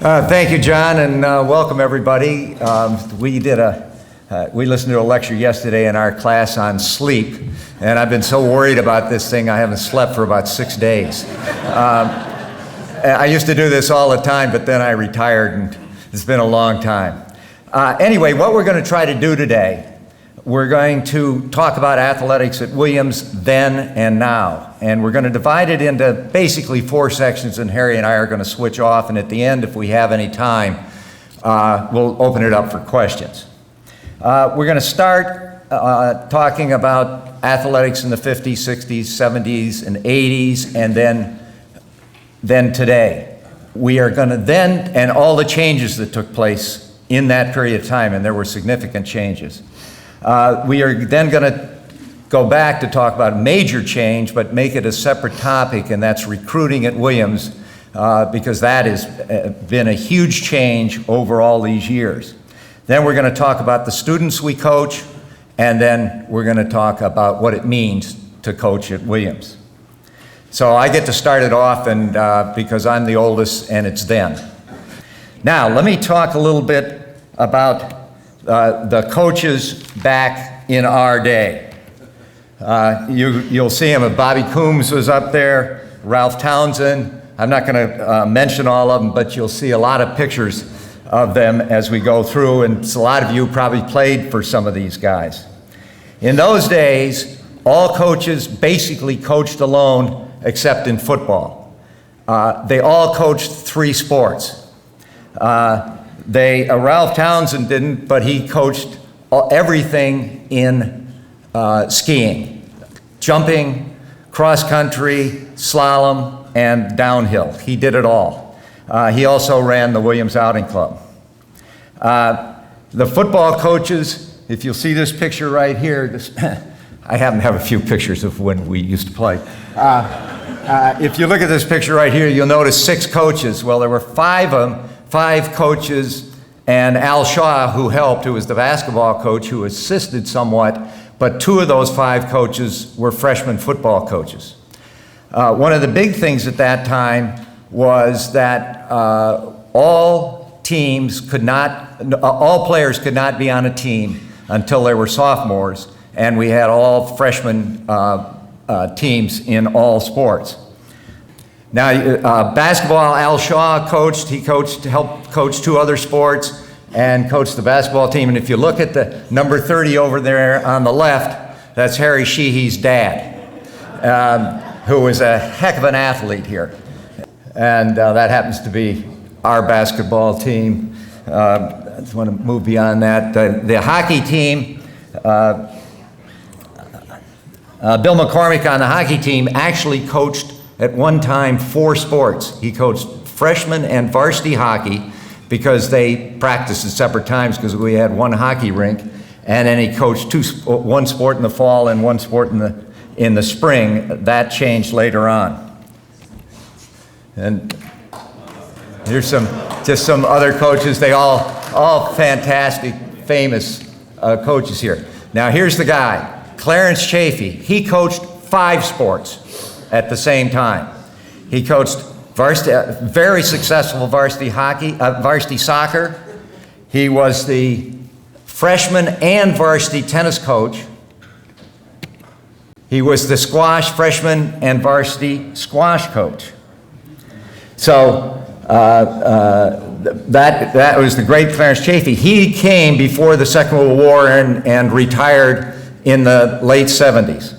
Thank you, John, and welcome everybody. We listened to a lecture yesterday in our class on sleep, and I've been so worried about this thing I haven't slept for about 6 days. I used to do this all the time, but then I retired, and it's been a long time. Anyway, what we're going to try to do today, we're going to talk about athletics at Williams then and now. And we're going to divide it into basically 4 sections, and Harry and I are going to switch off. And at the end, if we have any time, we'll open it up for questions. We're going to start talking about athletics in the 50s, 60s, 70s, and 80s, and then today. We are going to then, and all the changes that took place in that period of time, and there were significant changes. We are then going to go back to talk about major change, but make it a separate topic, and that's recruiting at Williams, because that has been a huge change over all these years. Then we're going to talk about the students we coach, and then we're going to talk about what it means to coach at Williams. So I get to start it off, and because I'm the oldest, and it's then. Now, let me talk a little bit about the coaches back in our day. You'll see him. Bobby Coombs was up there, Ralph Townsend. I'm not going to mention all of them, but you'll see a lot of pictures of them as we go through, and a lot of you probably played for some of these guys. In those days, all coaches basically coached alone except in football. They all coached 3 sports. Ralph Townsend didn't, but he coached everything in skiing, jumping, cross country, slalom, and downhill. He did it all. He also ran the Williams Outing Club. The football coaches, if you'll see this picture right here, I happen to have a few pictures of when we used to play. If you look at this picture right here, you'll notice 6 coaches. Well, there were 5 of them. 5 coaches, and Al Shaw, who helped, who was the basketball coach, who assisted somewhat, but 2 of those 5 coaches were freshman football coaches. One of the big things at that time was that all players could not be on a team until they were sophomores, and we had all freshman teams in all sports. Now, basketball, Al Shaw coached. He helped coach 2 other sports and coached the basketball team. And if you look at the number 30 over there on the left, that's Harry Sheehy's dad, who was a heck of an athlete here. And that happens to be our basketball team. I just want to move beyond that. The hockey team, Bill McCormick on the hockey team actually coached at one time 4 sports. He coached freshman and varsity hockey because they practiced at separate times because we had 1 hockey rink, and then he coached 1 sport in the fall and 1 sport in the spring. That changed later on. And here's just some other coaches. They all fantastic, famous coaches here. Now here's the guy, Ferris Chaffee. He coached 5 sports at the same time. He coached very successful varsity soccer. He was the freshman and varsity tennis coach. He was the freshman and varsity squash coach. So that was the great Ferris Chaffee. He came before the Second World War and retired in the late 70s.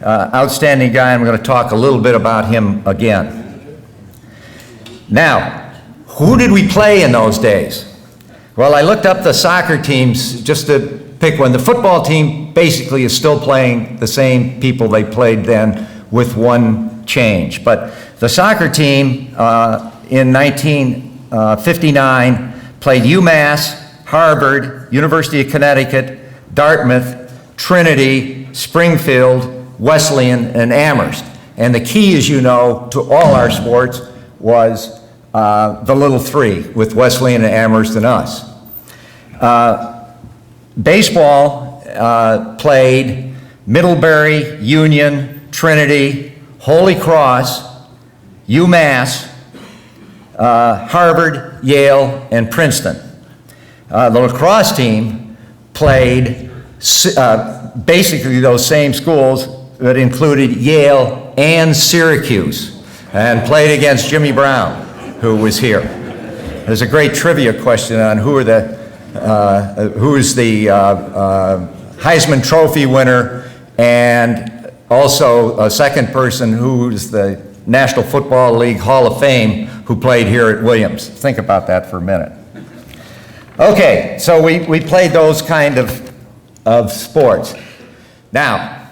Outstanding guy, and we're going to talk a little bit about him again. Now, who did we play in those days? Well, I looked up the soccer teams just to pick one. The football team basically is still playing the same people they played then with 1 change. But the soccer team in 1959 played UMass, Harvard, University of Connecticut, Dartmouth, Trinity, Springfield, Wesleyan, and Amherst. And the key, as you know, to all our sports was the little 3 with Wesleyan and Amherst and us. Baseball played Middlebury, Union, Trinity, Holy Cross, UMass, Harvard, Yale, and Princeton. The lacrosse team played basically those same schools, but included Yale and Syracuse, and played against Jimmy Brown, who was here. There's a great trivia question on who is the Heisman Trophy winner, and also a second person who is the National Football League Hall of Fame who played here at Williams. Think about that for a minute. Okay, so we played those kind of sports. Now,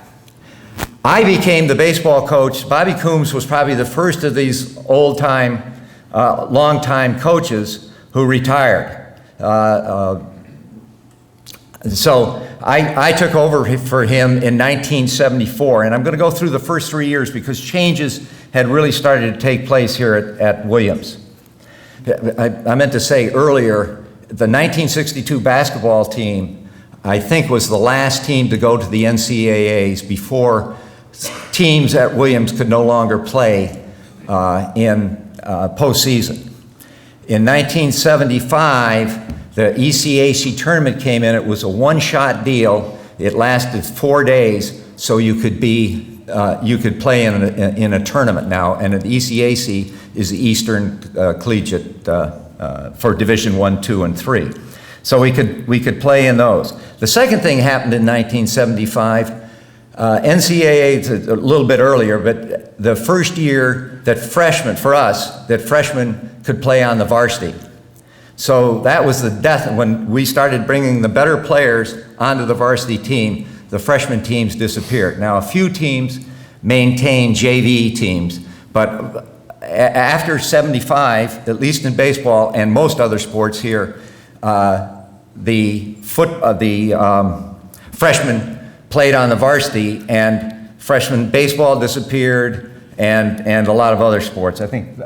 I became the baseball coach. Bobby Coombs was probably the first of these old-time, long-time coaches who retired. So I took over for him in 1974, and I'm going to go through the first 3 years because changes had really started to take place here at Williams. I meant to say earlier, the 1962 basketball team, I think, was the last team to go to the NCAAs before teams at Williams could no longer play in postseason. In 1975, the ECAC tournament came in. It was a one-shot deal. It lasted 4 days, so you could play in a tournament now. And the ECAC is the Eastern Collegiate for Division I, II, and III. So we could play in those. The second thing happened in 1975. NCAA is a little bit earlier, but the first year that freshmen could play on the varsity. So that was the death. When we started bringing the better players onto the varsity team, the freshman teams disappeared. Now, a few teams maintained JV teams, but after 75, at least in baseball and most other sports here, the freshmen played on the varsity, and freshman baseball disappeared, and a lot of other sports. I think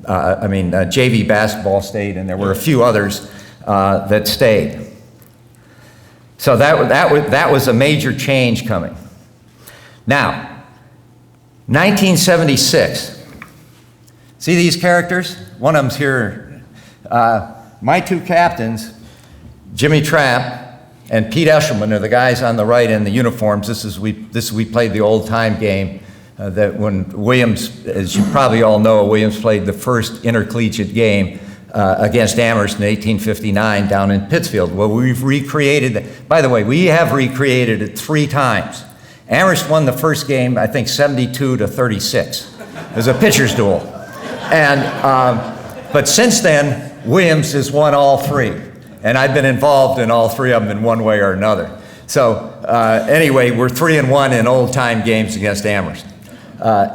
JV basketball stayed, and there were a few others that stayed. So that was a major change coming. Now, 1976. See these characters? One of them's here. My two captains, Jimmy Trapp and Pete Eshelman, are the guys on the right in the uniforms. We played the old-time game that when Williams, as you probably all know, Williams played the first intercollegiate game against Amherst in 1859 down in Pittsfield. Well, we've recreated it. By the way, we have recreated it 3 times. Amherst won the first game, I think, 72-36. It was a pitcher's duel. But since then, Williams has won all 3. And I've been involved in all 3 of them in one way or another. So anyway, we're 3-1 in old-time games against Amherst.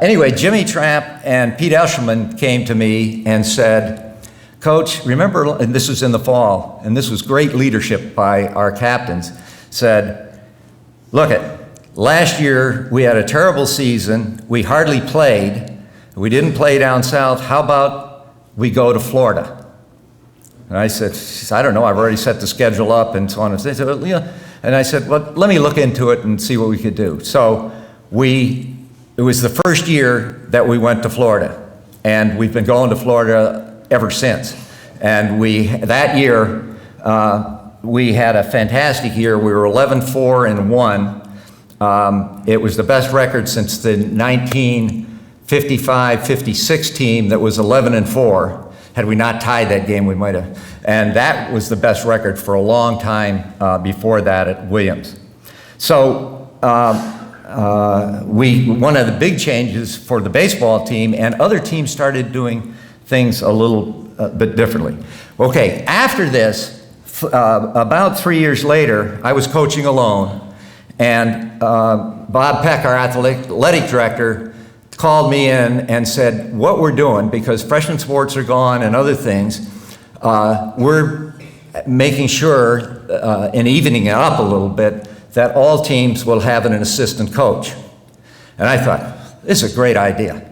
Anyway, Jimmy Trapp and Pete Eshelman came to me and said, Coach, remember, and this was in the fall, and this was great leadership by our captains, said, look last year we had a terrible season. We hardly played. We didn't play down south. How about we go to Florida? And I said, I don't know, I've already set the schedule up and so on. And they said, well, yeah. And I said, well, let me look into it and see what we could do. So it was the first year that we went to Florida. And we've been going to Florida ever since. And that year, we had a fantastic year. We were 11-4-1. It was the best record since the 1955-56 team that was 11-4. Had we not tied that game, we might have. And that was the best record for a long time before that at Williams. So one of the big changes for the baseball team, and other teams started doing things a little bit differently. Okay, after this, about 3 years later, I was coaching alone, and Bob Peck, our athletic director, called me in and said, what we're doing, because freshman sports are gone and other things, we're making sure, and evening it up a little bit, that all teams will have an assistant coach. And I thought, this is a great idea.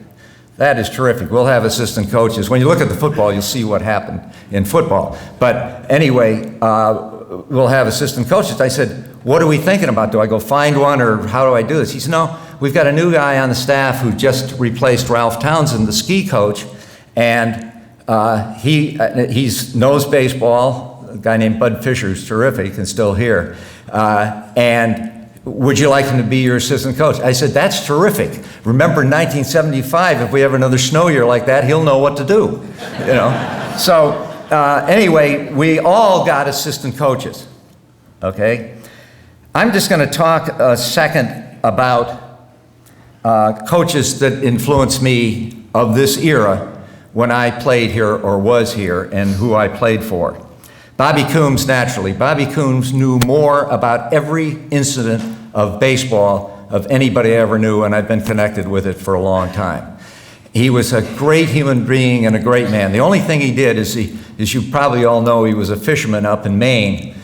That is terrific. We'll have assistant coaches. When you look at the football, you'll see what happened in football. But anyway, we'll have assistant coaches. I said, what are we thinking about? Do I go find one, or how do I do this? He said, no, we've got a new guy on the staff who just replaced Ralph Townsend, the ski coach, and He knows baseball. A guy named Bud Fisher is terrific and still here. And would you like him to be your assistant coach? I said, that's terrific. Remember in 1975, if we have another snow year like that, he'll know what to do. You know. So anyway, we all got assistant coaches. Okay. I'm just going to talk a second about coaches that influenced me of this era when I played here or was here and who I played for. Bobby Coombs, naturally. Bobby Coombs knew more about every incident of baseball of anybody I ever knew, and I've been connected with it for a long time. He was a great human being and a great man. The only thing he did is, as you probably all know, he was a fisherman up in Maine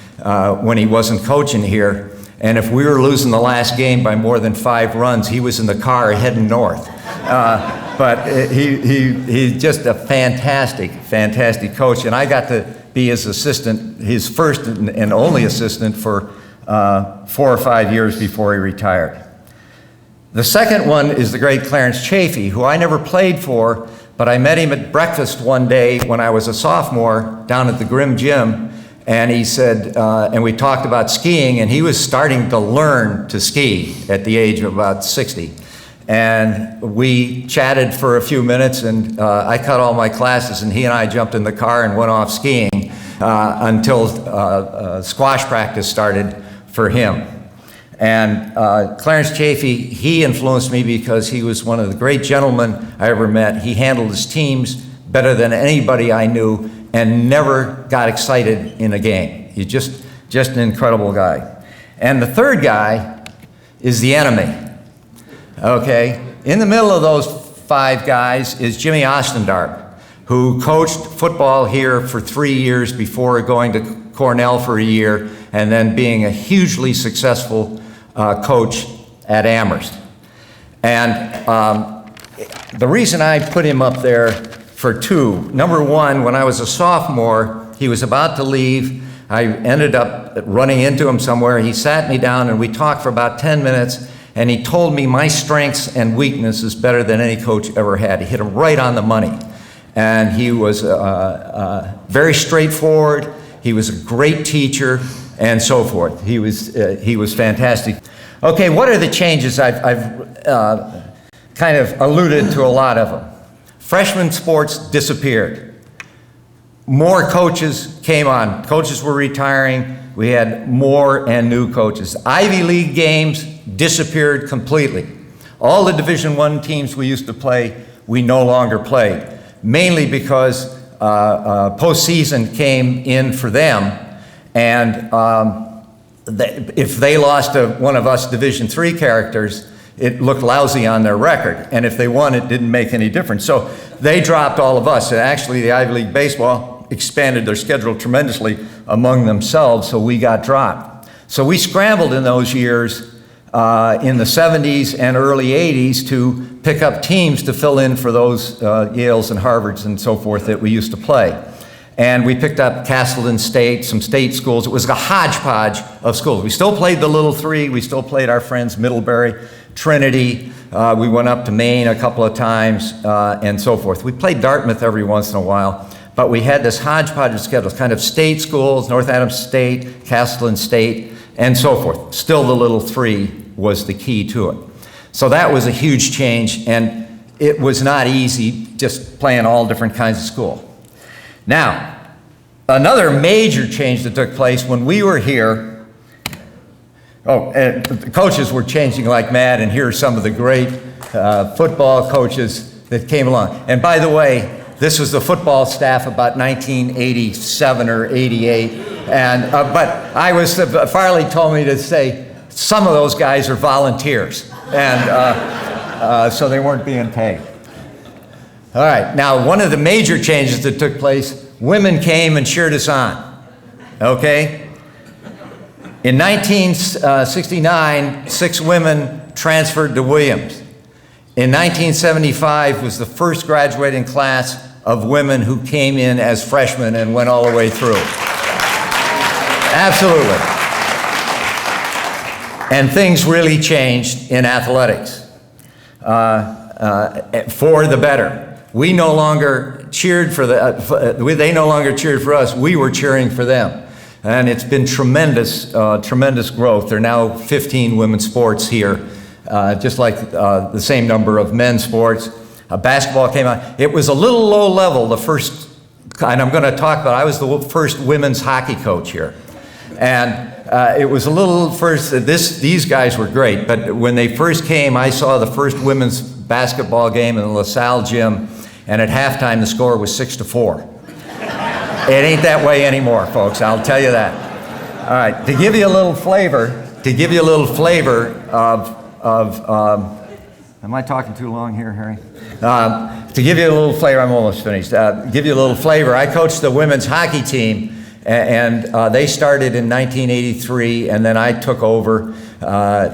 when he wasn't coaching here. And if we were losing the last game by more than 5 runs, he was in the car heading north. But he's just a fantastic coach. And I got to be his assistant, his first and only assistant for 4 or 5 years before he retired. The second one is the great Clarence Chaffee, who I never played for, but I met him at breakfast one day when I was a sophomore down at the Grimm Gym. And he said, and we talked about skiing, and he was starting to learn to ski at the age of about 60. And we chatted for a few minutes, and I cut all my classes, and he and I jumped in the car and went off skiing until squash practice started for him. And Clarence Chaffee, he influenced me because he was one of the great gentlemen I ever met. He handled his teams better than anybody I knew, and never got excited in a game. He's just an incredible guy. And the third guy is the enemy, okay? In the middle of those 5 guys is Jimmy Ostendarp, who coached football here for 3 years before going to Cornell for a year, and then being a hugely successful coach at Amherst. And the reason I put him up there for 2. Number 1, when I was a sophomore, he was about to leave. I ended up running into him somewhere. He sat me down and we talked for about 10 minutes, and he told me my strengths and weaknesses better than any coach ever had. He hit them right on the money. And he was very straightforward. He was a great teacher and so forth. He was fantastic. Okay, what are the changes? I've kind of alluded to a lot of them. Freshman sports disappeared. More coaches came on. Coaches were retiring. We had more and new coaches. Ivy League games disappeared completely. All the Division I teams we used to play, we no longer played, mainly because postseason came in for them, and if they lost to one of us Division III characters, it looked lousy on their record, and if they won, it didn't make any difference. So they dropped all of us, and actually the Ivy League baseball expanded their schedule tremendously among themselves, so we got dropped. So we scrambled in those years in the 70s and early 80s to pick up teams to fill in for those Yales and Harvards and so forth that we used to play. And we picked up Castleton State, some state schools. It was a hodgepodge of schools. We still played the Little Three. We still played our friends Middlebury, Trinity. We went up to Maine a couple of times and so forth. We played Dartmouth every once in a while, but we had this hodgepodge of schedules, kind of state schools, North Adams State, Castleton State, and so forth. Still the Little Three was the key to it. So that was a huge change, and it was not easy just playing all different kinds of school. Now, another major change that took place when we were here, and the coaches were changing like mad, and here are some of the great football coaches that came along. And by the way, this was the football staff about 1987 or 88, and but Farley told me to say some of those guys are volunteers, and so they weren't being paid. All right, now one of the major changes that took place, women came and cheered us on, okay? In 1969, 6 women transferred to Williams. In 1975 was the first graduating class of women who came in as freshmen and went all the way through. Absolutely. And things really changed in athletics for the better. we no longer cheered for they no longer cheered for us, we were cheering for them. And it's been tremendous, tremendous growth. There are now 15 women's sports here, just like the same number of men's sports. Basketball came out. It was a little low level, the first, and I'm going to talk about, I was the first women's hockey coach here. And it was a little first, these guys were great, but when they first came, I saw the first women's basketball game in the LaSalle Gym, and at halftime the score was 6-4. It ain't that way anymore, folks, I'll tell you that. All right, to give you a little flavor, of am I talking too long here, Harry? To give you a little flavor, I'm almost finished. Give you a little flavor, I coached the women's hockey team, and they started in 1983, and then I took over.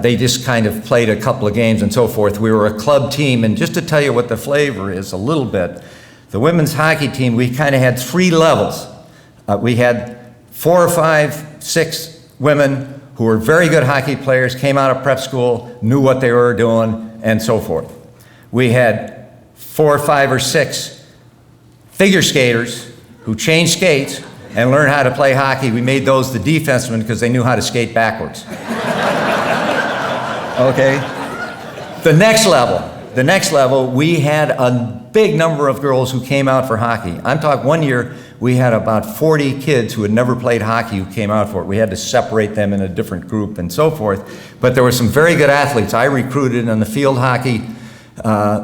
They just kind of played a couple of games and so forth. We were a club team, and just to tell you what the flavor is a little bit, the women's hockey team, we kind of had 3 levels. We had 4 or 5, 6 women who were very good hockey players, came out of prep school, knew what they were doing, and so forth. We had 4 or 5 or 6 figure skaters who changed skates and learned how to play hockey. We made those the defensemen because they knew how to skate backwards. Okay? The next level, we had a big number of girls who came out for hockey. I'm talking one year, we had about 40 kids who had never played hockey who came out for it. We had to separate them in a different group and so forth. But there were some very good athletes. I recruited on the field hockey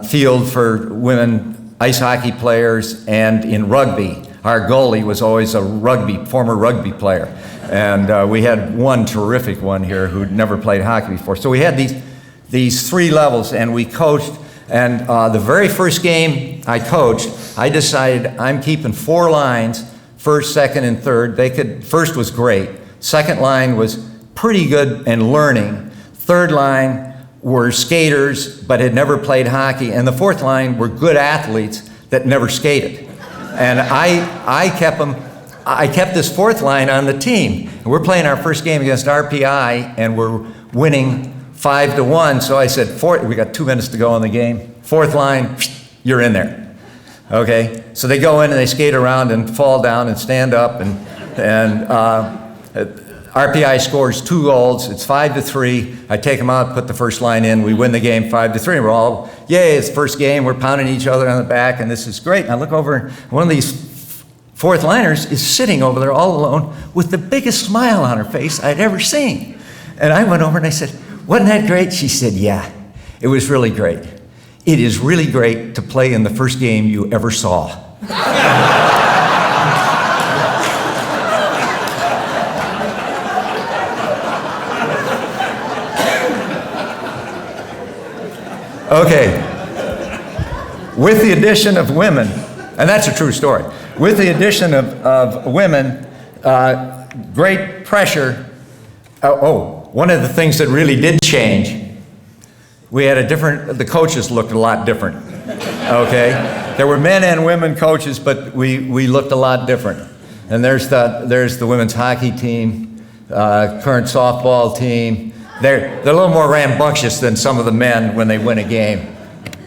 field for women ice hockey players, and in rugby. Our goalie was always a former rugby player. And we had one terrific one here who'd never played hockey before. So we had these 3 levels, and we coached. And the very first game I coached, I decided I'm keeping 4 lines, first, second, and third. First was great. Second line was pretty good and learning. Third line were skaters but had never played hockey. And the fourth line were good athletes that never skated. And I kept this fourth line on the team. And we're playing our first game against RPI, and we're winning 5-1. So I said, we got 2 minutes to go in the game. Fourth line, you're in there. Okay? So they go in and they skate around and fall down and stand up, and RPI scores 2 goals. It's 5-3. I take them out, put the first line in. We win the game 5-3. We're all, yay, it's the first game. We're pounding each other on the back, and this is great. And I look over, and one of these fourth liners is sitting over there all alone with the biggest smile on her face I'd ever seen. And I went over and I said, wasn't that great? She said, yeah, it was really great. It is really great to play in the first game you ever saw. Okay, with the addition of women, and that's a true story, with the addition of women, great pressure. One of the things that really did change, we had the coaches looked a lot different, okay? There were men and women coaches, but we looked a lot different. And there's the women's hockey team, current softball team. They're a little more rambunctious than some of the men when they win a game.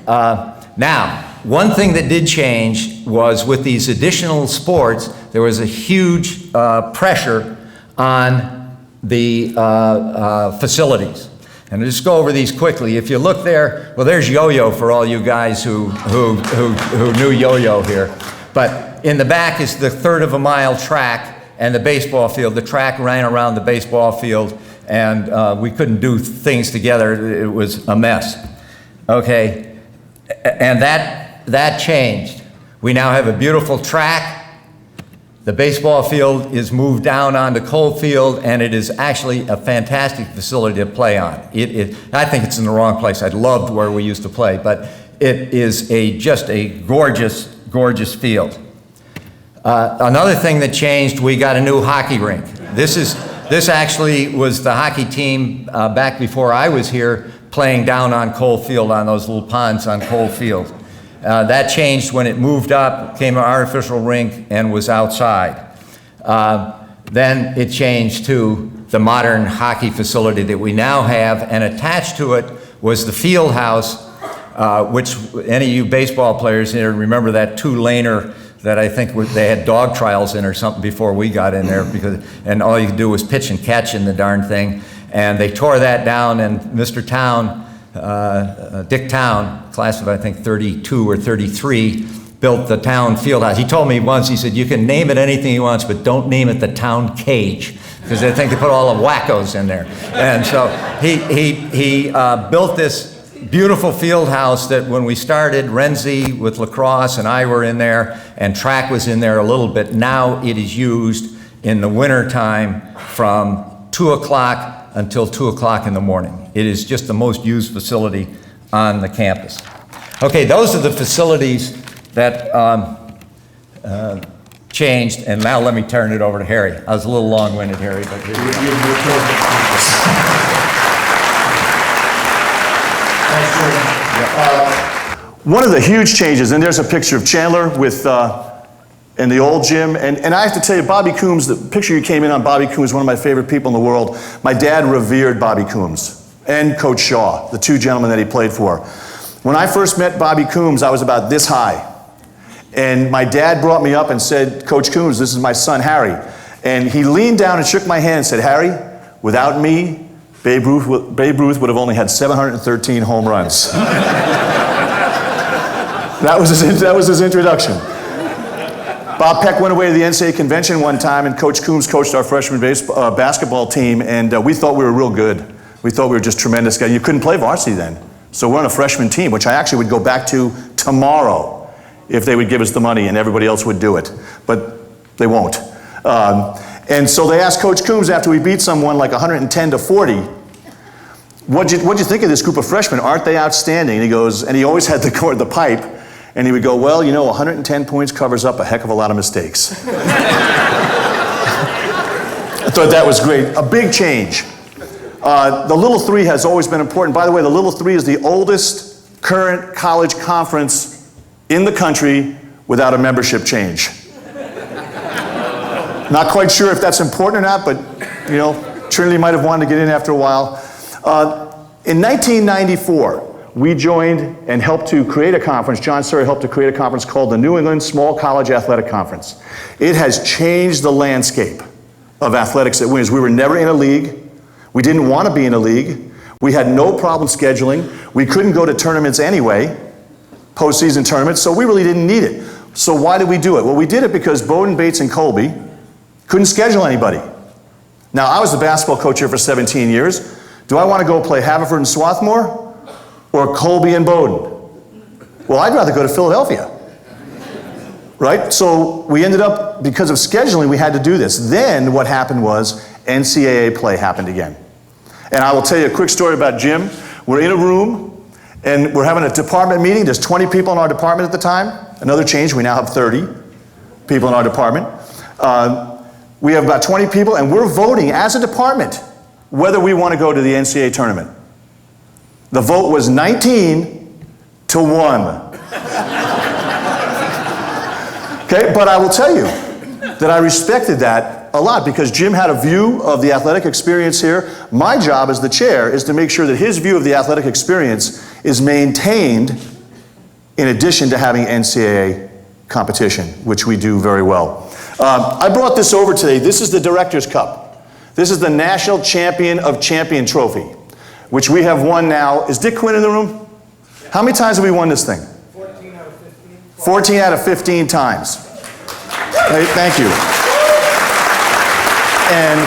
Now, one thing that did change was with these additional sports, there was a huge pressure on the facilities. And I'll just go over these quickly. If you look there, well, there's Yoyo for all you guys who knew Yoyo here. But in the back is the 1/3 of a mile track and the baseball field. The track ran around the baseball field, and we couldn't do things together. It was a mess. Okay, and that changed. We now have a beautiful track. The baseball field is moved down onto Cole Field, and it is actually a fantastic facility to play on. I think it's in the wrong place. I loved where we used to play, but it is just a gorgeous, gorgeous field. Another thing that changed, we got a new hockey rink. This actually was the hockey team back before I was here playing down on Cole Field on those little ponds on Cole Field. That changed when it moved up, became an artificial rink, and was outside. Then it changed to the modern hockey facility that we now have, and attached to it was the field house, which any of you baseball players here remember that two-laner that I think they had dog trials in or something before we got in there, and all you could do was pitch and catch in the darn thing. And they tore that down, and Mr. Town, Dick Town, class of I think 32 or 33, built the Town Fieldhouse. He told me once, he said, you can name it anything you want, but don't name it the Town Cage, because they think they put all the wackos in there. And so he built this beautiful field house that when we started, Renzi with lacrosse and I were in there, and track was in there a little bit. Now it is used in the winter time from 2 o'clock until 2 o'clock in the morning. It is just the most used facility on the campus. Okay, those are the facilities that changed, and now let me turn it over to Harry. I was a little long-winded, Harry, but here you go. One of the huge changes, and there's a picture of Chandler with in the old gym, and I have to tell you, Bobby Coombs, the picture you came in on Bobby Coombs, one of my favorite people in the world. My dad revered Bobby Coombs and Coach Shaw, the two gentlemen that he played for. When I first met Bobby Coombs, I was about this high, and my dad brought me up and said, Coach Coombs, this is my son Harry, and he leaned down and shook my hand and said, Harry, without me, Babe Ruth would have only had 713 home runs. That was his introduction. Bob Peck went away to the NCAA convention one time, and Coach Coombs coached our freshman basketball team, and we thought we were real good. We thought we were just tremendous guys. You couldn't play varsity then. So we're on a freshman team, which I actually would go back to tomorrow if they would give us the money and everybody else would do it. But they won't. And so they asked Coach Coombs after we beat someone like 110 to 40, what'd you think of this group of freshmen? Aren't they outstanding? And he goes, and he always had the pipe, and he would go, well, you know, 110 points covers up a heck of a lot of mistakes. I thought that was great. A big change. The Little Three has always been important. By the way, the Little Three is the oldest current college conference in the country without a membership change. Not quite sure if that's important or not, but, you know, Trinity might have wanted to get in after a while. In 1994, we joined and helped to create a conference. John Surrey helped to create a conference called the New England Small College Athletic Conference. It has changed the landscape of athletics at Williams. We were never in a league. We didn't want to be in a league. We had no problem scheduling. We couldn't go to tournaments anyway, postseason tournaments, so we really didn't need it. So why did we do it? Well, we did it because Bowdoin, Bates, and Colby couldn't schedule anybody. Now, I was the basketball coach here for 17 years. Do I want to go play Haverford and Swarthmore or Colby and Bowdoin? Well, I'd rather go to Philadelphia. Right? So we ended up, because of scheduling, we had to do this. Then what happened was NCAA play happened again. And I will tell you a quick story about Jim. We're in a room and we're having a department meeting. There's 20 people in our department at the time. Another change, we now have 30 people in our department. We have about 20 people, and we're voting as a department whether we want to go to the NCAA tournament. The vote was 19 to 1. Okay, but I will tell you that I respected that a lot because Jim had a view of the athletic experience here. My job as the chair is to make sure that his view of the athletic experience is maintained in addition to having NCAA competition, which we do very well. I brought this over today. This is the Director's Cup. This is the National Champion of Champion Trophy, which we have won now. Is Dick Quinn in the room? How many times have we won this thing? 14 out of 15. 14 out of 15 times. Hey, thank you. And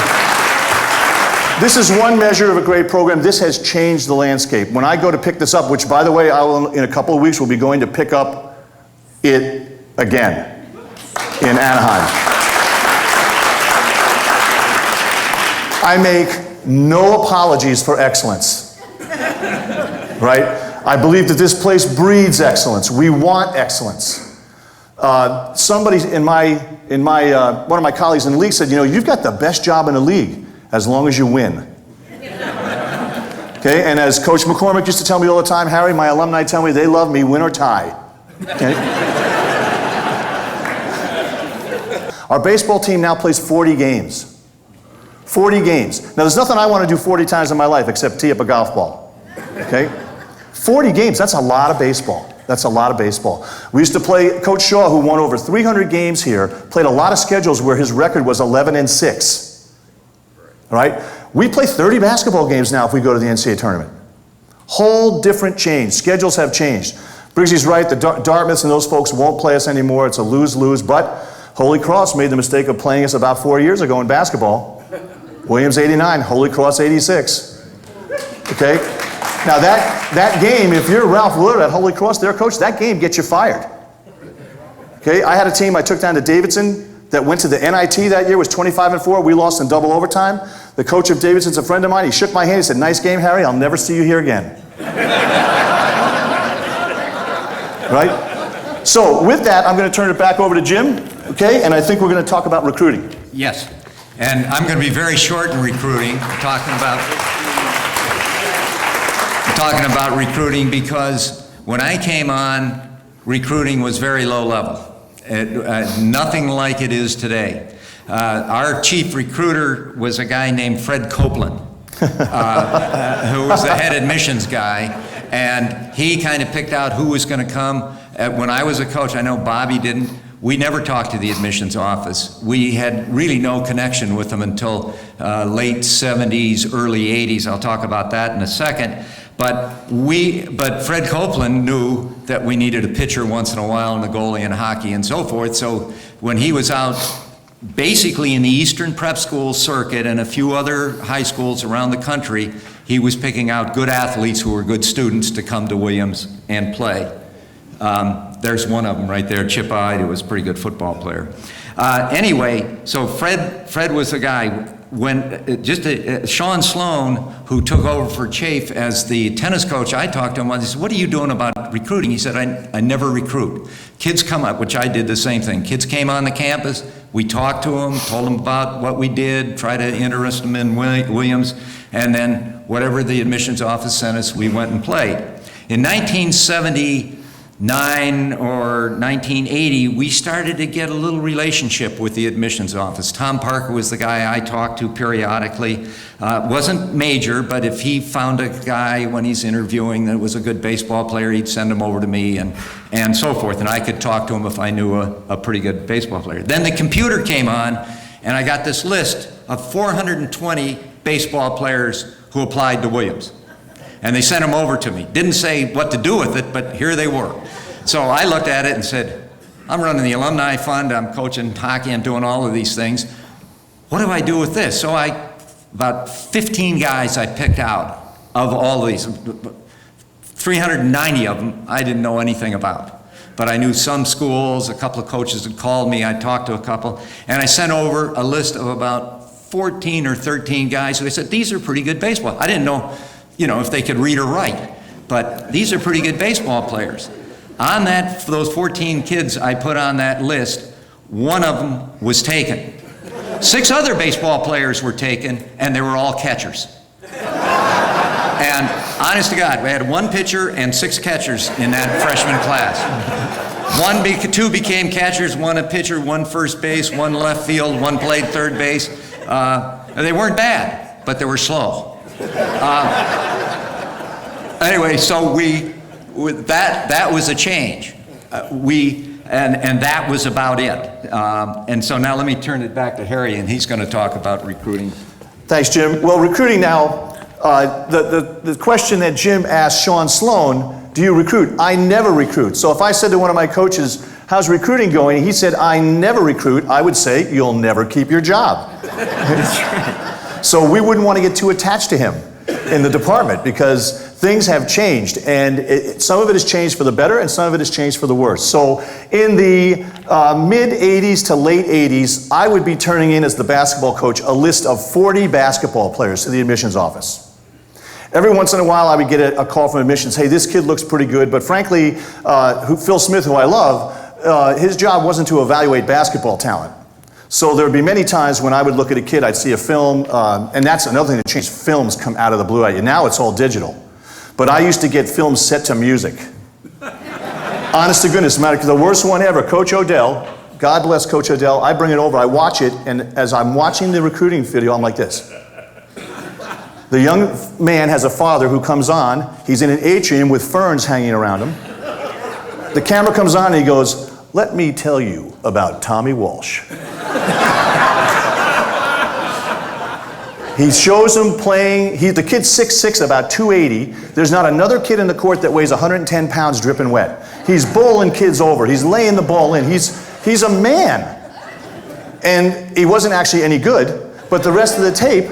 this is one measure of a great program. This has changed the landscape. When I go to pick this up, which by the way, I will, in a couple of weeks, will be going to pick up it again in Anaheim. I make no apologies for excellence, right? I believe that this place breeds excellence. We want excellence. Somebody in one of my colleagues in the league said, you know, you've got the best job in the league as long as you win. Okay, and as Coach McCormick used to tell me all the time, Harry, my alumni tell me they love me, win or tie. Okay? Our baseball team now plays 40 games. 40 games. Now, there's nothing I want to do 40 times in my life except tee up a golf ball. Okay? 40 games, that's a lot of baseball. That's a lot of baseball. We used to play, Coach Shaw, who won over 300 games here, played a lot of schedules where his record was 11-6. All right? We play 30 basketball games now if we go to the NCAA tournament. Whole different change. Schedules have changed. Briggsy's right, the Dartmouths and those folks won't play us anymore. It's a lose-lose, but Holy Cross made the mistake of playing us about 4 years ago in basketball. Williams 89, Holy Cross 86. Okay? Now that game, if you're Ralph Willard at Holy Cross, their coach, that game gets you fired. Okay? I had a team I took down to Davidson that went to the NIT that year, was 25-4. We lost in double overtime. The coach of Davidson's a friend of mine. He shook my hand. He said, "Nice game, Harry. I'll never see you here again." Right? So with that, I'm going to turn it back over to Jim. Okay? And I think we're going to talk about recruiting. Yes. And I'm going to be very short in recruiting, talking about recruiting, because when I came on, recruiting was very low level. Nothing like it is today. Our chief recruiter was a guy named Fred Copeland, who was the head admissions guy, and he kind of picked out who was going to come. When I was a coach, I know Bobby didn't. We never talked to the admissions office. We had really no connection with them until late 70s, early 80s. I'll talk about that in a second. But Fred Copeland knew that we needed a pitcher once in a while and a goalie in hockey and so forth. So when he was out basically in the Eastern Prep School circuit and a few other high schools around the country, he was picking out good athletes who were good students to come to Williams and play. There's one of them right there, Chip Ide, who was a pretty good football player. Anyway, so Fred was the guy. When Sean Sloan, who took over for Chafe as the tennis coach, I talked to him once. He said, "What are you doing about recruiting?" He said, I never recruit. Kids come up, which I did the same thing. Kids came on the campus, we talked to them, told them about what we did, tried to interest them in Williams, and then whatever the admissions office sent us, we went and played. In 1979 or 1980, we started to get a little relationship with the admissions office. Tom Parker was the guy I talked to periodically. Wasn't major, but if he found a guy when he's interviewing that was a good baseball player, he'd send him over to me and so forth, and I could talk to him if I knew a pretty good baseball player. Then the computer came on, and I got this list of 420 baseball players who applied to Williams. And they sent them over to me. Didn't say what to do with it, but here they were. So I looked at it and said, I'm running the alumni fund, I'm coaching hockey, I'm doing all of these things. What do I do with this? So about 15 guys I picked out of all of these. 390 of them I didn't know anything about. But I knew some schools, a couple of coaches had called me, I talked to a couple, and I sent over a list of about 14 or 13 guys who I said, these are pretty good baseball. I didn't know, if they could read or write, but these are pretty good baseball players. On that, for those 14 kids I put on that list, one of them was taken. 6 other baseball players were taken, and they were all catchers. And honest to God, we had 1 pitcher and 6 catchers in that freshman class. 2 became catchers, 1 a pitcher, 1 first base, 1 left field, 1 played third base. They weren't bad, but they were slow. Anyway, so that was a change. And that was about it. And so now let me turn it back to Harry, and he's going to talk about recruiting. Thanks, Jim. Well, recruiting now, the question that Jim asked Sean Sloan, do you recruit? I never recruit. So if I said to one of my coaches, how's recruiting going? He said, I never recruit. I would say, you'll never keep your job. So we wouldn't want to get too attached to him in the department because things have changed, and some of it has changed for the better and some of it has changed for the worse. So in the mid-'80s to late '80s, I would be turning in as the basketball coach a list of 40 basketball players to the admissions office. Every once in a while I would get a call from admissions, hey, this kid looks pretty good, but frankly, Phil Smith, who I love, his job wasn't to evaluate basketball talent. So there would be many times when I would look at a kid, I'd see a film, and that's another thing that changed. Films come out of the blue at you. Now it's all digital. But I used to get films set to music. Honest to goodness, the worst one ever, Coach Odell, God bless Coach Odell, I bring it over, I watch it, and as I'm watching the recruiting video, I'm like this. The young man has a father who comes on. He's in an atrium with ferns hanging around him. The camera comes on and he goes, "Let me tell you about Tommy Walsh." He shows him playing. The kid's 6'6", about 280. There's not another kid in the court that weighs 110 pounds dripping wet. He's bowling kids over. He's laying the ball in. He's a man. And he wasn't actually any good, but the rest of the tape,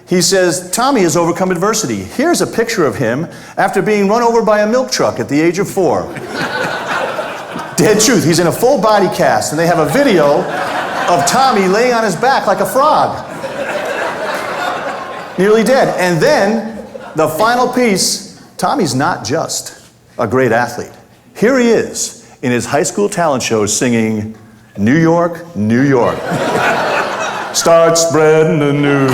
he says, "Tommy has overcome adversity. Here's a picture of him after being run over by a milk truck at the age of 4. Dead truth. He's in a full body cast, and they have a video of Tommy laying on his back like a frog. Nearly dead. And then, the final piece, Tommy's not just a great athlete. Here he is in his high school talent show singing, "New York, New York. Start spreading the news."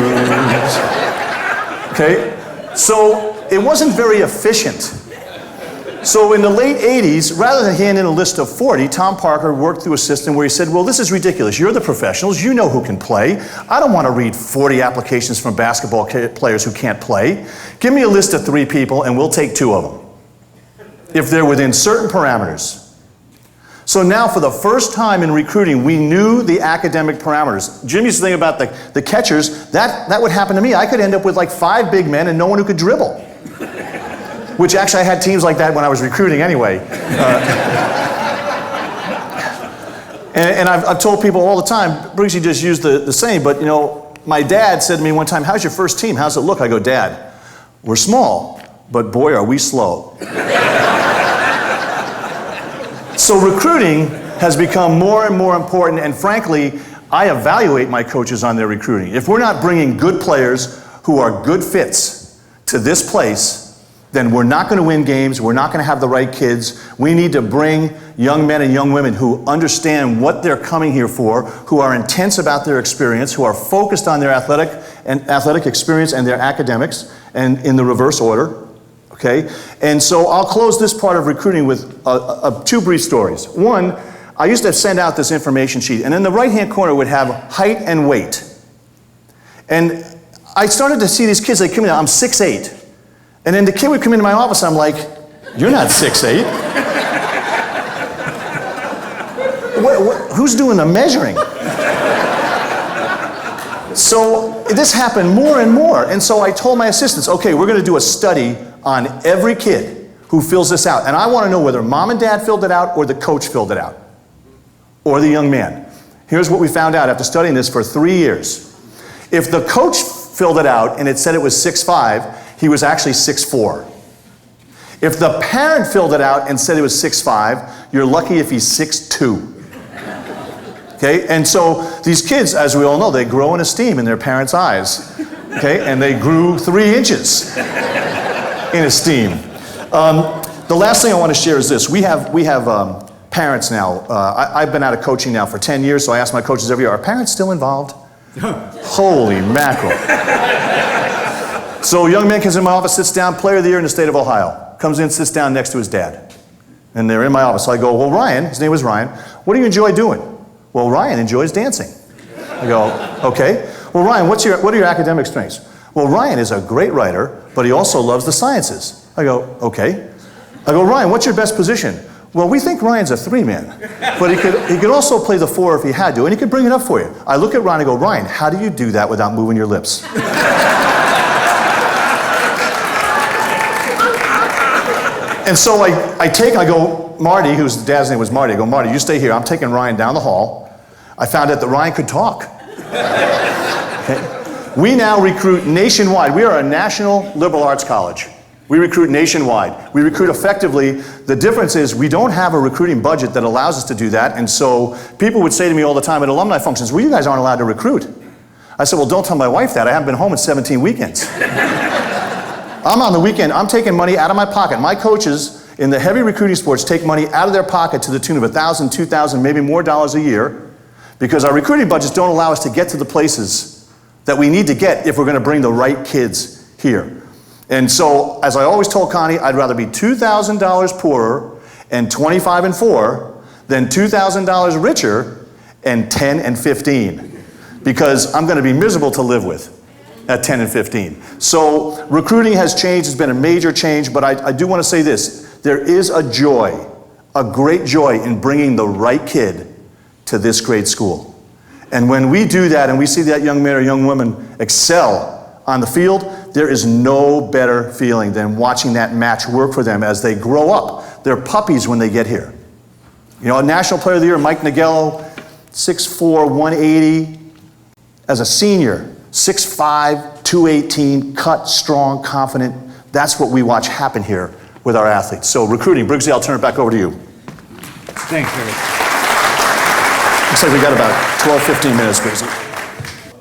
Okay? So, it wasn't very efficient. So in the late 80s, rather than hand in a list of 40, Tom Parker worked through a system where he said, "Well, this is ridiculous. You're the professionals. You know who can play. I don't want to read 40 applications from basketball players who can't play. Give me a list of 3 people and we'll take 2 of them, if they're within certain parameters." So now for the first time in recruiting, we knew the academic parameters. Jim used to think about the catchers. That would happen to me. I could end up with like 5 big men and no one who could dribble. Which actually I had teams like that when I was recruiting anyway. And I've told people all the time, Briggs, you just used the same, but you know, my dad said to me one time, "How's your first team? How's it look?" I go, "Dad, we're small, but boy are we slow." So recruiting has become more and more important, and frankly, I evaluate my coaches on their recruiting. If we're not bringing good players who are good fits to this place, then we're not going to win games, we're not going to have the right kids. We need to bring young men and young women who understand what they're coming here for, who are intense about their experience, who are focused on their athletic experience and their academics, and in the reverse order, okay? And so I'll close this part of recruiting with 2 brief stories. One, I used to send out this information sheet, and in the right-hand corner would have height and weight. And I started to see these kids, they come in, I'm 6'8". And then the kid would come into my office, I'm like, "You're not 6'8". Who's doing the measuring? So this happened more and more. And so I told my assistants, "Okay, we're going to do a study on every kid who fills this out. And I want to know whether mom and dad filled it out or the coach filled it out. Or the young man." Here's what we found out after studying this for 3 years. If the coach filled it out and it said it was 6'5", he was actually 6'4". If the parent filled it out and said it was 6'5", you're lucky if he's 6'2". Okay, and so these kids, as we all know, they grow in esteem in their parents' eyes. Okay, and they grew 3 inches in esteem. The last thing I want to share is this. We have parents now. I've been out of coaching now for 10 years, so I ask my coaches every year, "Are parents still involved?" Holy mackerel. So a young man comes in my office, sits down, player of the year in the state of Ohio. Comes in, sits down next to his dad. And they're in my office. So I go, "Well, Ryan," his name was Ryan, "what do you enjoy doing?" "Well, Ryan enjoys dancing." I go, "Okay. Well, Ryan, what are your academic strengths?" "Well, Ryan is a great writer, but he also loves the sciences." I go, "Okay." I go, "Ryan, what's your best position?" "Well, we think Ryan's a 3-man, but he could also play the 4 if he had to, and he could bring it up for you." I look at Ryan and go, "Ryan, how do you do that without moving your lips?" And so I go, Marty, whose dad's name was Marty, I go, "Marty, you stay here. I'm taking Ryan down the hall." I found out that Ryan could talk. Okay. We now recruit nationwide. We are a national liberal arts college. We recruit nationwide. We recruit effectively. The difference is we don't have a recruiting budget that allows us to do that. And so people would say to me all the time at alumni functions, "Well, you guys aren't allowed to recruit." I said, "Well, don't tell my wife that. I haven't been home in 17 weekends." I'm on the weekend, I'm taking money out of my pocket. My coaches in the heavy recruiting sports take money out of their pocket to the tune of $1,000, $2,000, maybe more dollars a year, because our recruiting budgets don't allow us to get to the places that we need to get if we're going to bring the right kids here. And so, as I always told Connie, I'd rather be $2,000 poorer and 25 and 4 than $2,000 richer and 10 and 15, because I'm going to be miserable to live with. at 10 and 15. So recruiting has changed. It's been a major change, but I do want to say this. There is a joy, a great joy in bringing the right kid to this great school. And when we do that and we see that young man or young woman excel on the field, there is no better feeling than watching that match work for them as they grow up. They're puppies when they get here. You know, a National Player of the Year, Mike Nagello, 6'4", 180. As a senior, 6'5", 218, cut, strong, confident. That's what we watch happen here with our athletes. So recruiting, Briggs, I'll turn it back over to you. Thanks, Harry. Looks like we got about 12, 15 minutes, Briggs.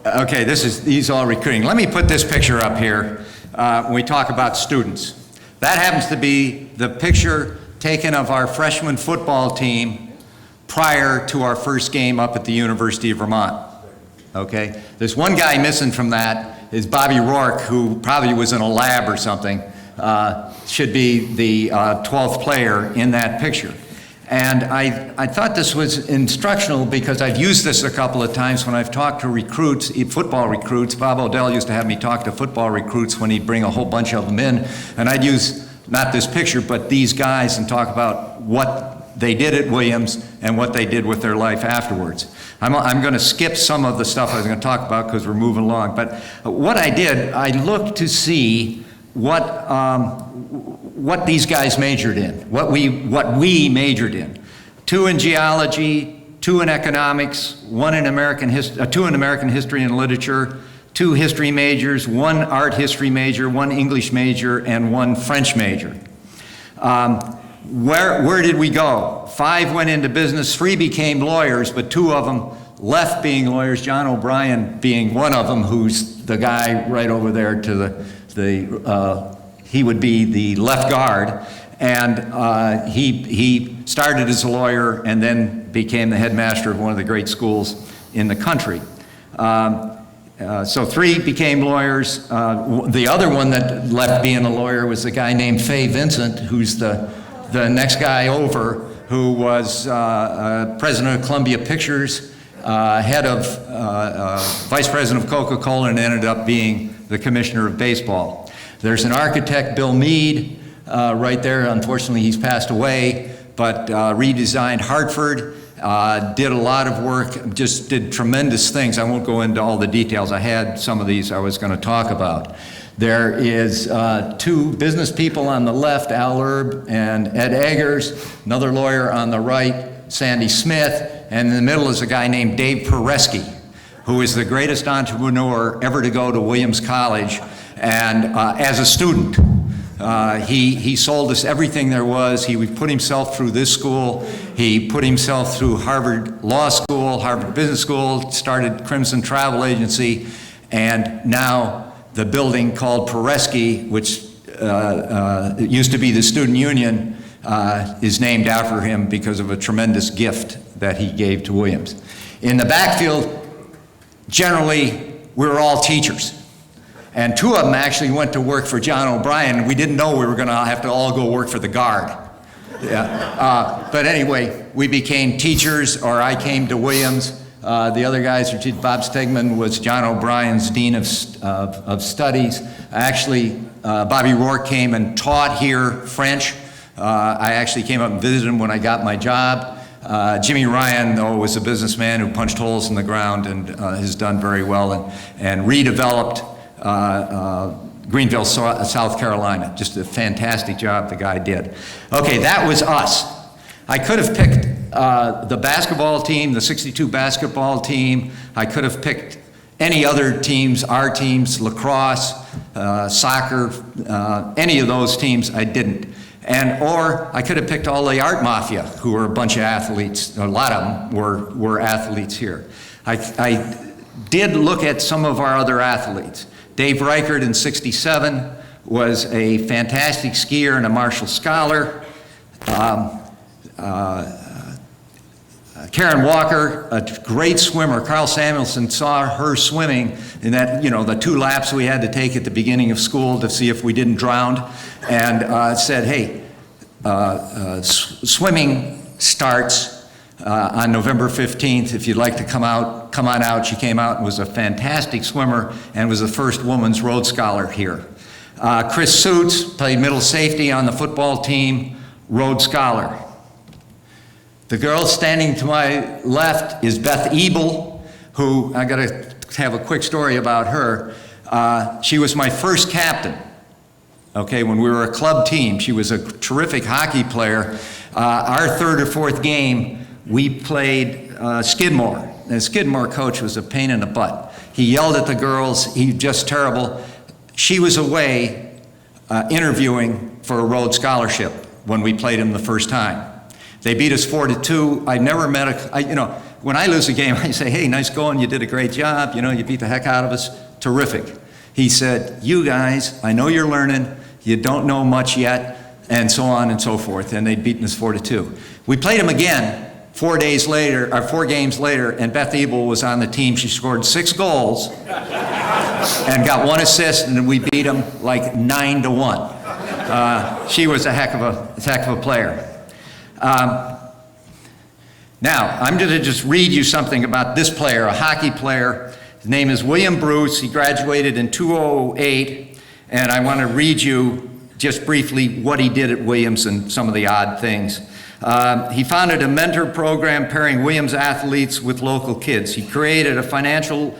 Okay, these are all recruiting. Let me put this picture up here when we talk about students. That happens to be the picture taken of our freshman football team prior to our first game up at the University of Vermont. Okay, there's one guy missing from that, is Bobby Rourke, who probably was in a lab or something, should be the 12th player in that picture. And I thought this was instructional because I've used this a couple of times when I've talked to recruits, football recruits. Bob O'Dell used to have me talk to football recruits when he'd bring a whole bunch of them in, and I'd use not this picture, but these guys and talk about what they did at Williams and what they did with their life afterwards. I'm going to skip some of the stuff I was going to talk about because we're moving along. But what I did, I looked to see what these guys majored in, what we majored in. 2 in geology, 2 in economics, 2 in American history and literature, 2 history majors, 1 art history major, 1 English major, and 1 French major. Where did we go? 5 went into business, 3 became lawyers, but 2 of them left being lawyers, John O'Brien being one of them, who's the guy right over there to he would be the left guard, and he started as a lawyer and then became the headmaster of one of the great schools in the country. So 3 became lawyers. The other one that left being a lawyer was a guy named Fay Vincent, who's the next guy over, who was president of Columbia Pictures, head of vice president of Coca-Cola, and ended up being the commissioner of baseball. There's an architect, Bill Meade, right there. Unfortunately, he's passed away, but redesigned Hartford, did a lot of work, just did tremendous things. I won't go into all the details. I had some of these I was going to talk about. There is 2 business people on the left, Al Erb and Ed Eggers, another lawyer on the right, Sandy Smith, and in the middle is a guy named Dave Pereski, who is the greatest entrepreneur ever to go to Williams College. And as a student, he sold us everything there was. He put himself through this school. He put himself through Harvard Law School, Harvard Business School, started Crimson Travel Agency, and now the building called Pereski, which used to be the Student Union, is named after him because of a tremendous gift that he gave to Williams. In the backfield, generally, we were all teachers. And 2 of them actually went to work for John O'Brien. We didn't know we were going to have to all go work for the Guard. Yeah. But anyway, we became teachers, or I came to Williams. The other guys, Bob Stegman was John O'Brien's Dean of Studies. Actually, Bobby Rourke came and taught here French. I actually came up and visited him when I got my job. Jimmy Ryan, though, was a businessman who punched holes in the ground and has done very well and redeveloped Greenville, South Carolina. Just a fantastic job the guy did. Okay, that was us. I could have picked the basketball team, the 62 basketball team. I could have picked any other teams, our teams, lacrosse, soccer, any of those teams. I didn't. Or I could have picked all the art mafia, who were a bunch of athletes. A lot of them were athletes here. I did look at some of our other athletes. Dave Reichert in '67 was a fantastic skier and a Marshall Scholar. Karen Walker, a great swimmer. Carl Samuelson saw her swimming in that, the 2 laps we had to take at the beginning of school to see if we didn't drown, and said, hey, swimming starts on November 15th. If you'd like to come on out. She came out and was a fantastic swimmer and was the first woman's Rhodes Scholar here. Chris Suits played middle safety on the football team, Rhodes Scholar. The girl standing to my left is Beth Ebel, who, I gotta have a quick story about her. She was my first captain, okay, when we were a club team. She was a terrific hockey player. Our third or fourth game, we played Skidmore. The Skidmore coach was a pain in the butt. He yelled at the girls, he was just terrible. She was away interviewing for a Rhodes Scholarship when we played him the first time. They beat us 4-2. I never met when I lose a game, I say, hey, nice going, you did a great job, you beat the heck out of us, terrific. He said, you guys, I know you're learning, you don't know much yet, and so on and so forth, and they'd beaten us 4-2. We played them again 4 games later, and Beth Ebel was on the team. She scored 6 goals and got 1 assist, and we beat them like 9-1. She was a heck of a player. Now, I'm going to just read you something about this player, a hockey player. His name is William Bruce. He graduated in 2008, and I want to read you just briefly what he did at Williams and some of the odd things. He founded a mentor program pairing Williams athletes with local kids. He created a financial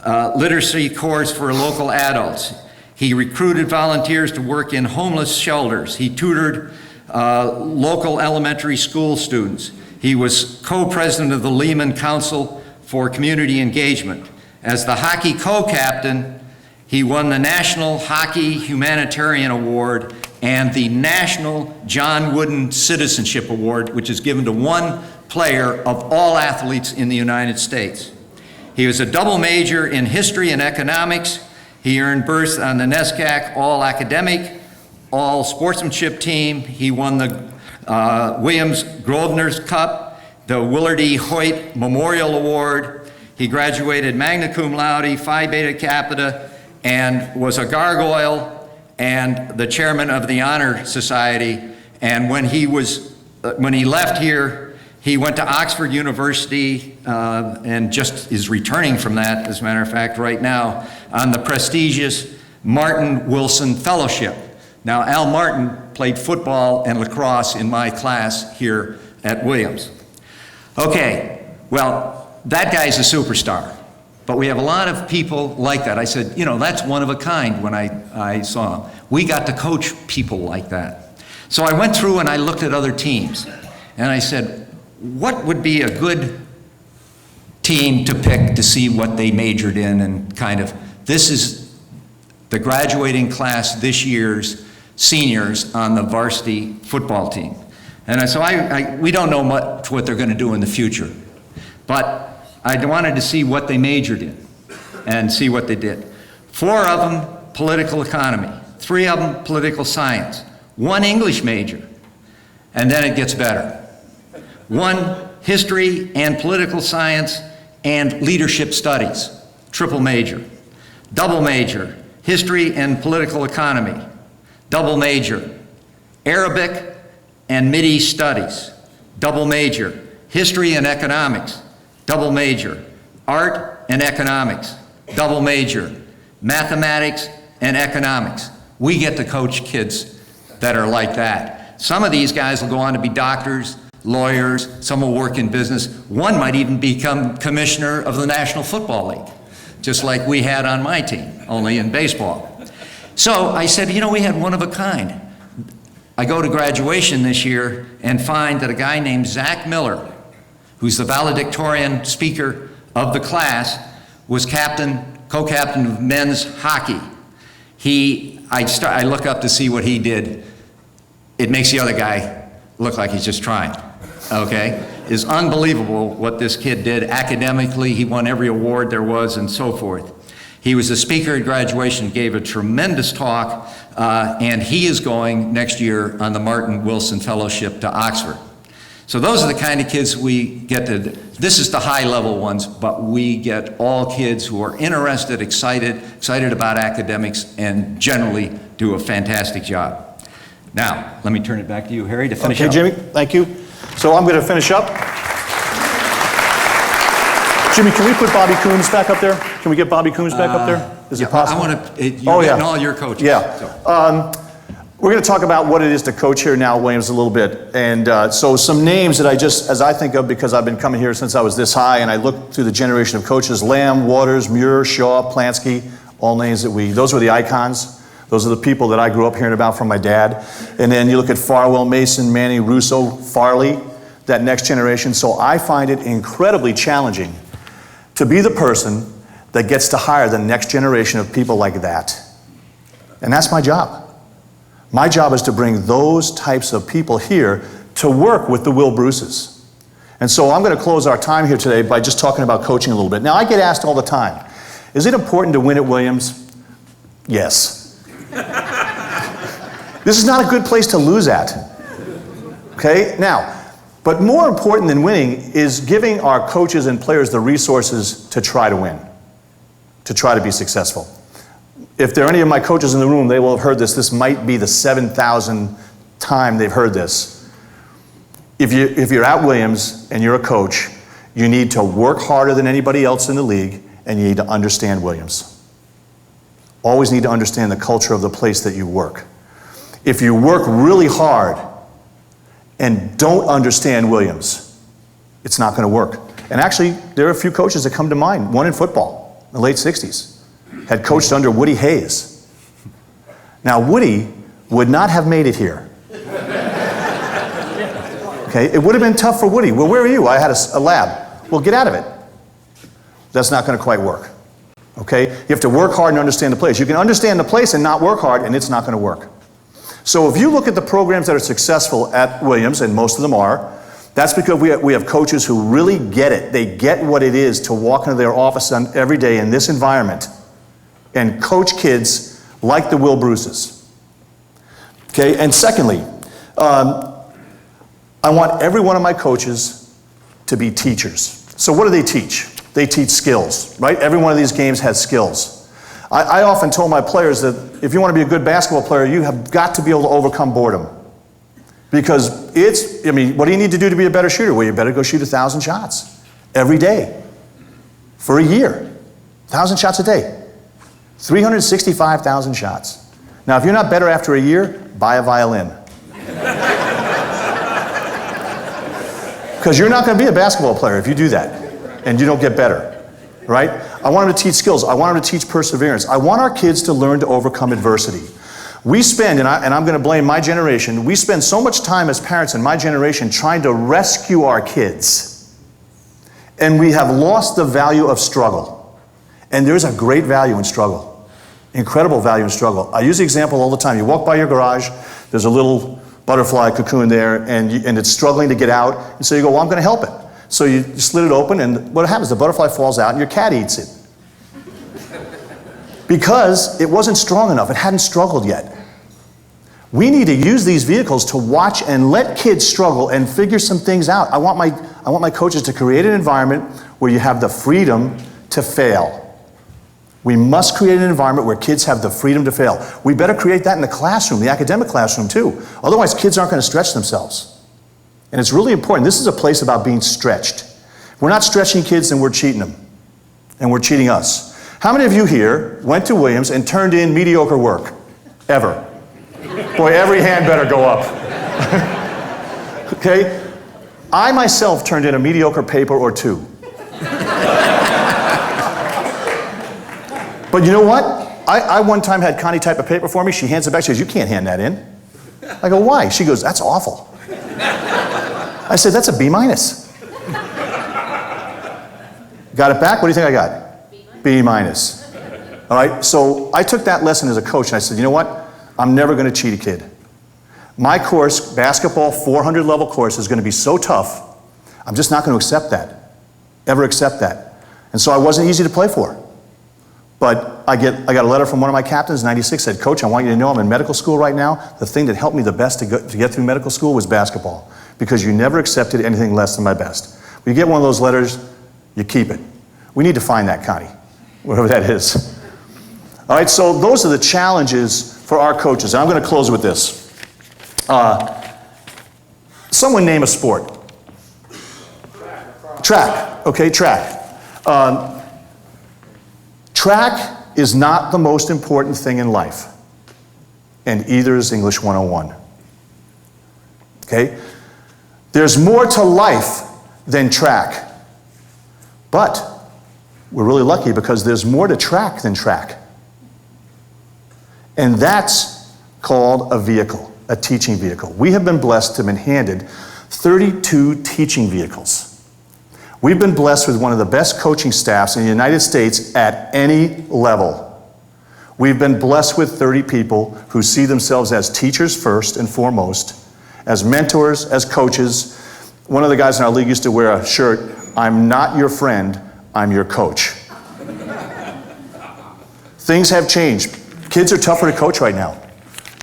literacy course for local adults. He recruited volunteers to work in homeless shelters. He tutored local elementary school students. He was co-president of the Lehman Council for Community Engagement. As the hockey co-captain, he won the National Hockey Humanitarian Award and the National John Wooden Citizenship Award, which is given to one player of all athletes in the United States. He was a double major in history and economics. He earned berths on the NESCAC All-Academic, All-Sportsmanship team. He won the Williams Grosvenor's Cup, the Willard E. Hoyt Memorial Award. He graduated magna cum laude, Phi Beta Capita, and was a gargoyle and the chairman of the Honor Society. And when he left here, he went to Oxford University and just is returning from that, as a matter of fact, right now, on the prestigious Martin Wilson Fellowship. Now, Al Martin played football and lacrosse in my class here at Williams. Okay, well, that guy's a superstar. But we have a lot of people like that. I said, that's one of a kind when I saw him. We got to coach people like that. So I went through and I looked at other teams. And I said, what would be a good team to pick to see what they majored in and this is the graduating class this year's seniors on the varsity football team. And so we don't know much what they're going to do in the future. But I wanted to see what they majored in and see what they did. 4 of them, political economy. 3 of them, political science. 1 English major. And then it gets better. 1 history and political science and leadership studies. Triple major. Double major, history and political economy. Double major, Arabic and Mideast studies. Double major, history and economics. Double major, art and economics. Double major, mathematics and economics. We get to coach kids that are like that. Some of these guys will go on to be doctors, lawyers, some will work in business. One might even become commissioner of the National Football League, just like we had on my team, only in baseball. So I said, we had one of a kind. I go to graduation this year and find that a guy named Zach Miller, who's the valedictorian speaker of the class, was co-captain of men's hockey. I look up to see what he did. It makes the other guy look like he's just trying, okay? It's unbelievable what this kid did academically. He won every award there was and so forth. He was a speaker at graduation, gave a tremendous talk, and he is going next year on the Martin Wilson Fellowship to Oxford. So those are the kind of kids we get to, this is the high level ones, but we get all kids who are interested, excited about academics, and generally do a fantastic job. Now, let me turn it back to you, Harry, to finish up. Okay, Jimmy, thank you. So I'm going to finish up. Jimmy, can we put Bobby Coombs back up there? Can we get Bobby Coombs back up there? Is it possible? I want to, you're getting all your coaches. Yeah. So. We're going to talk about what it is to coach here now at Williams a little bit. And so some names that as I think of, because I've been coming here since I was this high, and I look through the generation of coaches, Lamb, Waters, Muir, Shaw, Plansky, all names that those were the icons. Those are the people that I grew up hearing about from my dad. And then you look at Farwell, Mason, Manny, Russo, Farley, that next generation. So I find it incredibly challenging to be the person that gets to hire the next generation of people like that. And that's my job. My job is to bring those types of people here to work with the Will Bruces. And so I'm going to close our time here today by just talking about coaching a little bit. Now, I get asked all the time, is it important to win at Williams? Yes. This is not a good place to lose at. Okay? Now, but more important than winning is giving our coaches and players the resources to try to win, to try to be successful. If there are any of my coaches in the room, they will have heard this. This might be the 7,000th time they've heard this. If you're at Williams and you're a coach, you need to work harder than anybody else in the league, and you need to understand Williams. Always need to understand the culture of the place that you work. If you work really hard and don't understand Williams, it's not going to work. And actually, there are a few coaches that come to mind. One in football in the late 60s. Had coached under Woody Hayes. Now, Woody would not have made it here. Okay, it would have been tough for Woody. Well, where are you? I had a lab. Well, get out of it. That's not going to quite work. Okay, you have to work hard and understand the place. You can understand the place and not work hard, and it's not going to work. So if you look at the programs that are successful at Williams, and most of them are, that's because we have coaches who really get it. They get what it is to walk into their office every day in this environment and coach kids like the Will Bruces. Okay, and secondly, I want every one of my coaches to be teachers. So what do they teach? They teach skills, right? Every one of these games has skills. I often told my players that if you want to be a good basketball player, you have got to be able to overcome boredom. Because what do you need to do to be a better shooter? Well, you better go shoot 1,000 shots every day for a year. 1,000 shots a day. 365,000 shots. Now, if you're not better after a year, buy a violin. Because you're not going to be a basketball player if you do that and you don't get better, right? I want them to teach skills. I want them to teach perseverance. I want our kids to learn to overcome adversity. We spend, and I'm going to blame my generation, we spend so much time as parents in my generation trying to rescue our kids. And we have lost the value of struggle. And there's a great value in struggle. Incredible value in struggle. I use the example all the time. You walk by your garage, there's a little butterfly cocoon there, and it's struggling to get out. And so you go, well, I'm going to help it. So you slit it open, and what happens? The butterfly falls out, and your cat eats it. Because it wasn't strong enough. It hadn't struggled yet. We need to use these vehicles to watch and let kids struggle and figure some things out. I want my coaches to create an environment where you have the freedom to fail. We must create an environment where kids have the freedom to fail. We better create that in the classroom, the academic classroom too. Otherwise, kids aren't going to stretch themselves. And it's really important. This is a place about being stretched. We're not stretching kids, and we're cheating them. And we're cheating us. How many of you here went to Williams and turned in mediocre work? Ever? Boy, every hand better go up. Okay? I myself turned in a mediocre paper or two. But you know what? I one time had Connie type a paper for me. She hands it back. She goes, you can't hand that in. I go, why? She goes, that's awful. I said, that's a B-. Got it back? What do you think I got? B-. All right, so I took that lesson as a coach, and I said, you know what? I'm never going to cheat a kid. My course, basketball 400 level course, is going to be so tough, I'm just not going to accept that. Ever accept that. And so I wasn't easy to play for. But I got a letter from one of my captains, 96, said, Coach, I want you to know I'm in medical school right now. The thing that helped me the best to get through medical school was basketball, because you never accepted anything less than my best. When you get one of those letters, you keep it. We need to find that, Connie, whatever that is. All right, so those are the challenges for our coaches. And I'm going to close with this. Someone name a sport. Track. Okay, track. Track is not the most important thing in life, and either is English 101. Okay? There's more to life than track. But we're really lucky because there's more to track than track. And that's called a vehicle, a teaching vehicle. We have been blessed to have been handed 32 teaching vehicles. We've been blessed with one of the best coaching staffs in the United States at any level. We've been blessed with 30 people who see themselves as teachers first and foremost, as mentors, as coaches. One of the guys in our league used to wear a shirt, "I'm not your friend, I'm your coach." Things have changed. Kids are tougher to coach right now.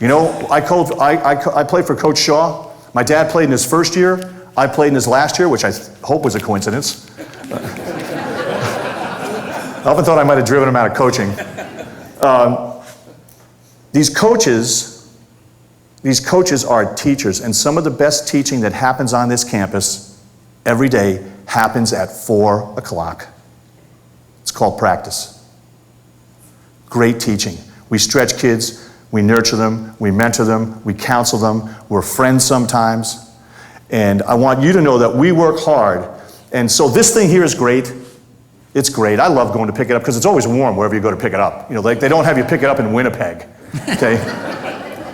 You know, I played for Coach Shaw. My dad played in his first year. I played in his last year, which I hope was a coincidence. I often thought I might have driven him out of coaching. These coaches are teachers, and some of the best teaching that happens on this campus every day happens at 4 o'clock. It's called practice. Great teaching. We stretch kids, we nurture them, we mentor them, we counsel them, we're friends sometimes. And I want you to know that we work hard. And so this thing here is great. It's great. I love going to pick it up because it's always warm wherever you go to pick it up. You know, like they don't have you pick it up in Winnipeg. Okay?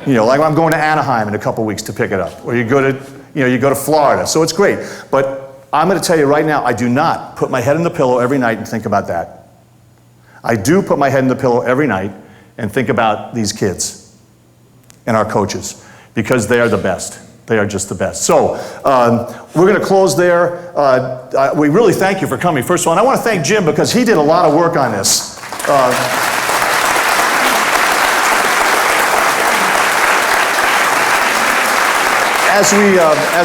You know, like I'm going to Anaheim in a couple weeks to pick it up. Or you go to Florida. So it's great. But I'm going to tell you right now, I do not put my head in the pillow every night and think about that. I do put my head in the pillow every night and think about these kids and our coaches because they are the best. They are just the best. So we're going to close there. We really thank you for coming, first of all. And I want to thank Jim because he did a lot of work on this. As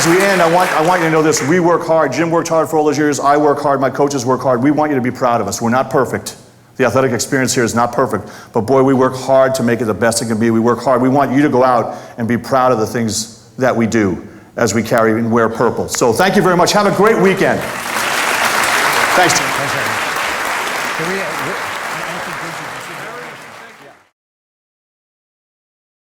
we end, I want you to know this. We work hard. Jim worked hard for all those years. I work hard. My coaches work hard. We want you to be proud of us. We're not perfect. The athletic experience here is not perfect. But boy, we work hard to make it the best it can be. We work hard. We want you to go out and be proud of the things that we do as we carry and wear purple. So thank you very much. Have a great weekend. Thanks, Jim. Thanks, Harry.